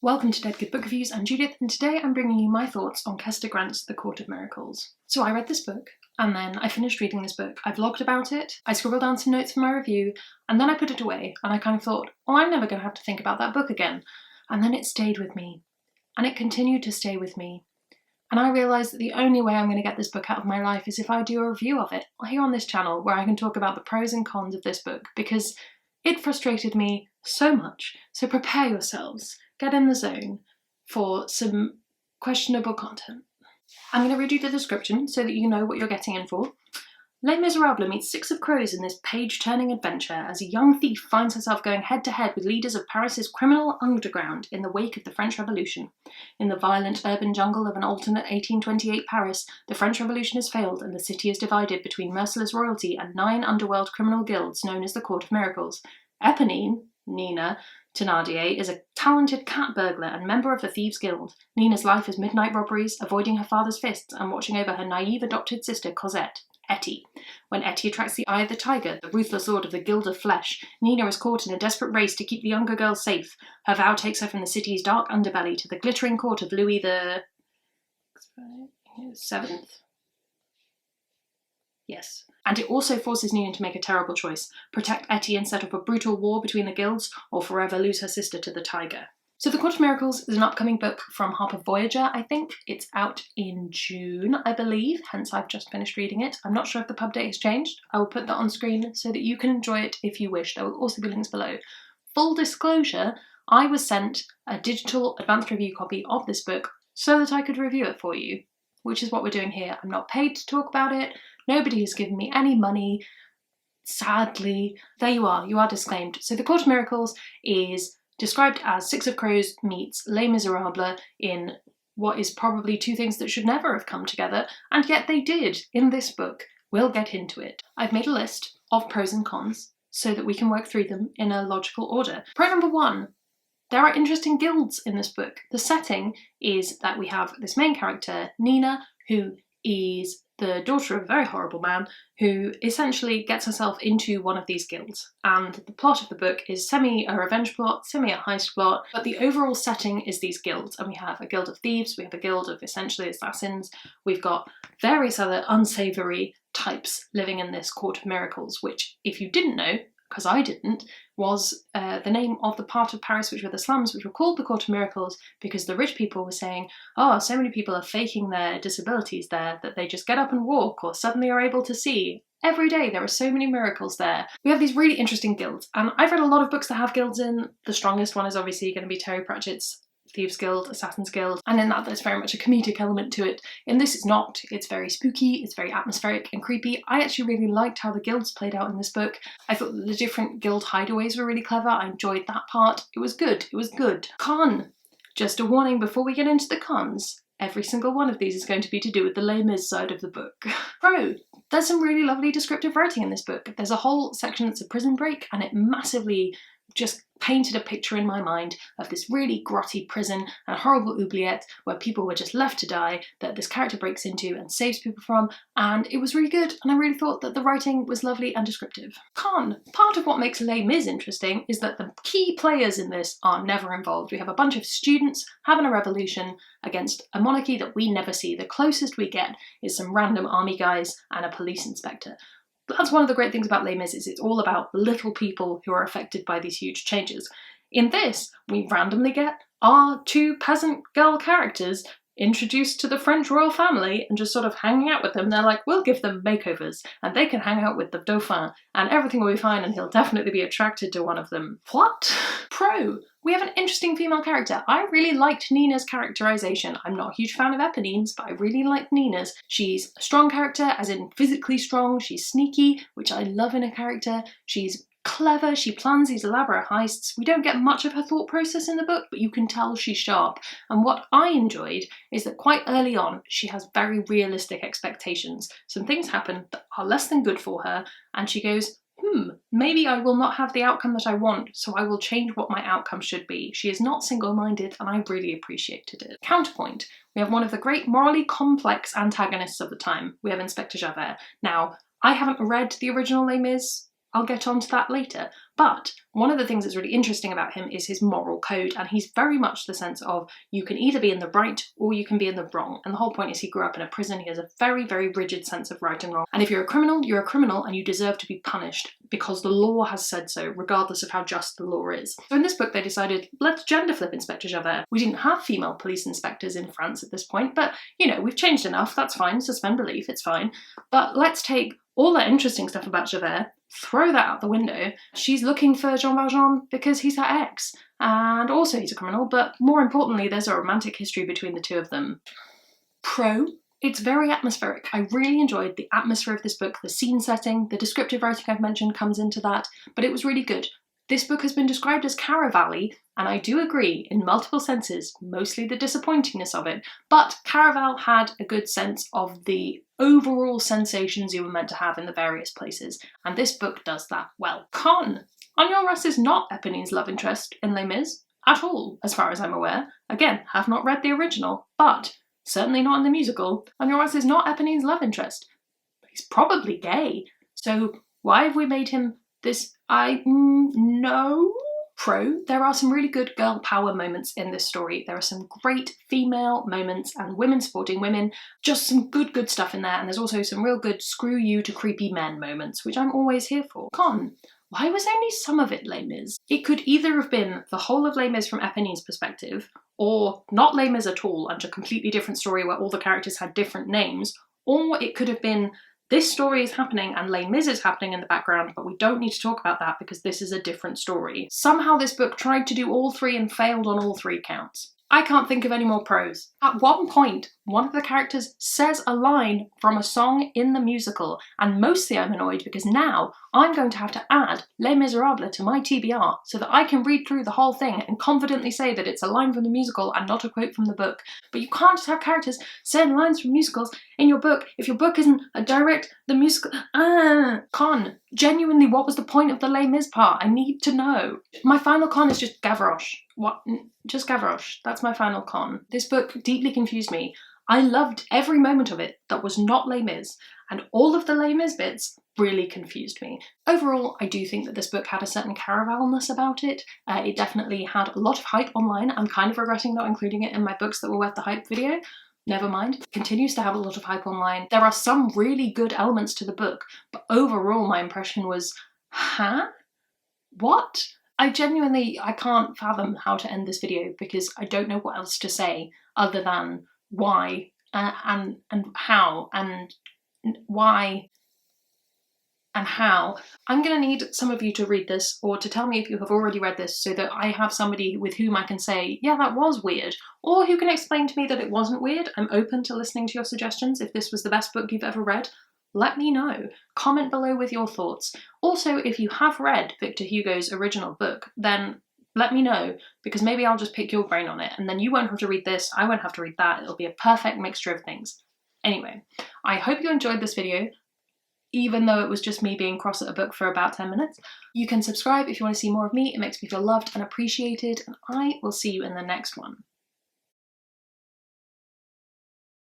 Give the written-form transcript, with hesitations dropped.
Welcome to Dead Good Book Reviews, I'm Judith, and today I'm bringing you my thoughts on Kester Grant's The Court of Miracles. So I read this book, and then I finished reading this book. I vlogged about it, I scribbled down some notes for my review, and then I put it away, and I kind of thought, oh, I'm never going to have to think about that book again. And then it stayed with me, and it continued to stay with me. And I realised that the only way I'm going to get this book out of my life is if I do a review of it here on this channel, where I can talk about the pros and cons of this book, because it frustrated me so much. So prepare yourselves. Get in the zone for some questionable content. I'm going to read you the description so that you know what you're getting in for. Les Miserables meets Six of Crows in this page-turning adventure as a young thief finds herself going head-to-head with leaders of Paris's criminal underground in the wake of the French Revolution. In the violent urban jungle of an alternate 1828 Paris, the French Revolution has failed and the city is divided between merciless royalty and 9 underworld criminal guilds known as the Court of Miracles. Eponine, Nina, Thénardier is a talented cat burglar and member of the Thieves' Guild. Nina's life is midnight robberies, avoiding her father's fists, and watching over her naive adopted sister Cosette, Etty. When Etty attracts the eye of the tiger, the ruthless lord of the Guild of Flesh, Nina is caught in a desperate race to keep the younger girl safe. Her vow takes her from the city's dark underbelly to the glittering court of Louis the 7th? Yes. And it also forces Nina to make a terrible choice: protect Etty and set up a brutal war between the guilds, or forever lose her sister to the tiger. So The Court of Miracles is an upcoming book from Harper Voyager, I think. It's out in June, I believe, hence I've just finished reading it. I'm not sure if the pub date has changed. I will put that on screen so that you can enjoy it if you wish. There will also be links below. Full disclosure, I was sent a digital advanced review copy of this book so that I could review it for you, which is what we're doing here. I'm not paid to talk about it. Nobody has given me any money, sadly. There you are disclaimed. So The Court of Miracles is described as Six of Crows meets Les Miserables in what is probably two things that should never have come together, and yet they did in this book. We'll get into it. I've made a list of pros and cons so that we can work through them in a logical order. Pro number 1. There are interesting guilds in this book. The setting is that we have this main character, Nina, who is the daughter of a very horrible man who essentially gets herself into one of these guilds. And the plot of the book is semi a revenge plot, semi a heist plot, but the overall setting is these guilds. And we have a guild of thieves, we have a guild of essentially assassins, we've got various other unsavoury types living in this Court of Miracles, which, if you didn't know, because I didn't, was the name of the part of Paris which were the slums, which were called the Court of Miracles because the rich people were saying, oh, so many people are faking their disabilities there that they just get up and walk or suddenly are able to see. Every day there are so many miracles there. We have these really interesting guilds, and I've read a lot of books that have guilds in. The strongest one is obviously going to be Terry Pratchett's Thieves' Guild, Assassin's Guild, and in that there's very much a comedic element to it. In this it's not. It's very spooky, it's very atmospheric and creepy. I actually really liked how the guilds played out in this book. I thought that the different guild hideaways were really clever. I enjoyed that part. It was good. It was good. Con. Just a warning before we get into the cons. Every single one of these is going to be to do with the Les Mis side of the book. Pro. There's some really lovely descriptive writing in this book. There's a whole section that's a prison break, and it massively just painted a picture in my mind of this really grotty prison and a horrible oubliette where people were just left to die that this character breaks into and saves people from, and it was really good, and I really thought that the writing was lovely and descriptive. Con. Part of what makes Les Mis interesting is that the key players in this are never involved. We have a bunch of students having a revolution against a monarchy that we never see. The closest we get is some random army guys and a police inspector. That's one of the great things about Les Mis, is it's all about the little people who are affected by these huge changes. In this, we randomly get our 2 peasant girl characters introduced to the French royal family and just sort of hanging out with them. They're like, we'll give them makeovers and they can hang out with the Dauphin and everything will be fine and he'll definitely be attracted to one of them. What? Pro. We have an interesting female character. I really liked Nina's characterization. I'm not a huge fan of Eponine's, but I really liked Nina's. She's a strong character, as in physically strong. She's sneaky, which I love in a character. She's clever, she plans these elaborate heists. We don't get much of her thought process in the book, but you can tell she's sharp. And what I enjoyed is that quite early on, she has very realistic expectations. Some things happen that are less than good for her, and she goes, maybe I will not have the outcome that I want, so I will change what my outcome should be. She is not single-minded, and I really appreciated it. Counterpoint. We have one of the great morally complex antagonists of the time. We have Inspector Javert. Now, I haven't read the original Les Mis. I'll get onto that later. But one of the things that's really interesting about him is his moral code, and he's very much the sense of you can either be in the right or you can be in the wrong. And the whole point is he grew up in a prison, he has a very, very rigid sense of right and wrong. And if you're a criminal and you deserve to be punished because the law has said so, regardless of how just the law is. So in this book they decided, let's gender flip Inspector Javert. We didn't have female police inspectors in France at this point, but you know, we've changed enough, that's fine, suspend belief, it's fine. But let's take all that interesting stuff about Javert, throw that out the window. She's looking for Jean Valjean because he's her ex, and also he's a criminal, but more importantly, there's a romantic history between the two of them. Pro, it's very atmospheric. I really enjoyed the atmosphere of this book, the scene setting, the descriptive writing I've mentioned comes into that, but it was really good. This book has been described as Caraval-y, and I do agree in multiple senses, mostly the disappointingness of it, but Caraval had a good sense of the overall sensations you were meant to have in the various places, and this book does that well. Con. Enjolras is not Eponine's love interest in Les Mis, at all, as far as I'm aware. Again, have not read the original, but certainly not in the musical. Enjolras is not Eponine's love interest. He's probably gay, so why have we made him this? No. Pro, there are some really good girl power moments in this story. There are some great female moments and women supporting women, just some good stuff in there, and there's also some real good screw you to creepy men moments, which I'm always here for. Con, why was only some of it Les Mis? It could either have been the whole of Les Mis from Eponine's perspective, or not Les Mis at all and a completely different story where all the characters had different names, or it could have been this story is happening and Les Mis is happening in the background, but we don't need to talk about that because this is a different story. Somehow this book tried to do all three and failed on all three counts. I can't think of any more pros. At one point, one of the characters says a line from a song in the musical, and mostly I'm annoyed because now I'm going to have to add Les Miserables to my TBR so that I can read through the whole thing and confidently say that it's a line from the musical and not a quote from the book. But you can't just have characters saying lines from musicals in your book if your book isn't a direct the musical. Con. Genuinely, what was the point of the Les Mis part? I need to know. My final con is just Gavroche. What? Just Gavroche. That's my final con. This book deeply confused me. I loved every moment of it that was not Les Mis, and all of the Les Mis bits really confused me. Overall, I do think that this book had a certain Caraval-ness about it. It definitely had a lot of hype online. I'm kind of regretting not including it in my books that were worth the hype video. Never mind. It continues to have a lot of hype online. There are some really good elements to the book, but overall my impression was, huh? What? I can't fathom how to end this video because I don't know what else to say other than why and how and why and how. I'm going to need some of you to read this or to tell me if you have already read this so that I have somebody with whom I can say, yeah, that was weird, or who can explain to me that it wasn't weird. I'm open to listening to your suggestions. If this was the best book you've ever read, let me know. Comment below with your thoughts. Also, if you have read Victor Hugo's original book, then let me know, because maybe I'll just pick your brain on it, and then you won't have to read this, I won't have to read that. It'll be a perfect mixture of things. Anyway, I hope you enjoyed this video, even though it was just me being cross at a book for about 10 minutes. You can subscribe if you want to see more of me. It makes me feel loved and appreciated, and I will see you in the next one.